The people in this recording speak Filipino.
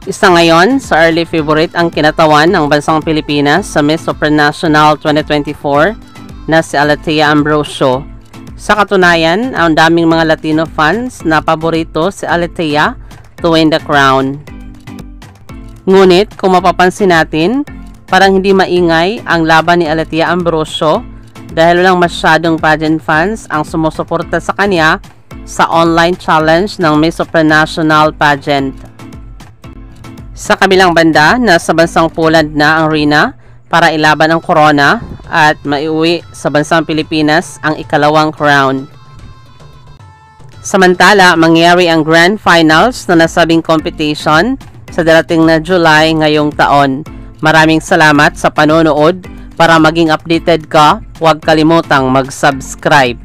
Isa ngayon sa early favorite ang kinatawan ng bansang Pilipinas sa Miss Supranational 2024 na si Alethea Ambrosio. Sa katunayan, ang daming mga Latino fans na paborito si Alethea to win the crown. Ngunit kung mapapansin natin, parang hindi maingay ang laban ni Alethea Ambrosio dahil walang masyadong pageant fans ang sumusuporta sa kanya sa online challenge ng Miss Supranational pageant. Sa kabilang banda, nasa bansang Poland na ang Rina para ilaban ang corona at maiuwi sa bansang Pilipinas ang ikalawang crown. Samantala, mangyayari ang Grand Finals na nasabing competition sa darating na July ngayong taon. Maraming salamat sa panonood. Para maging updated ka, huwag kalimutang mag-subscribe.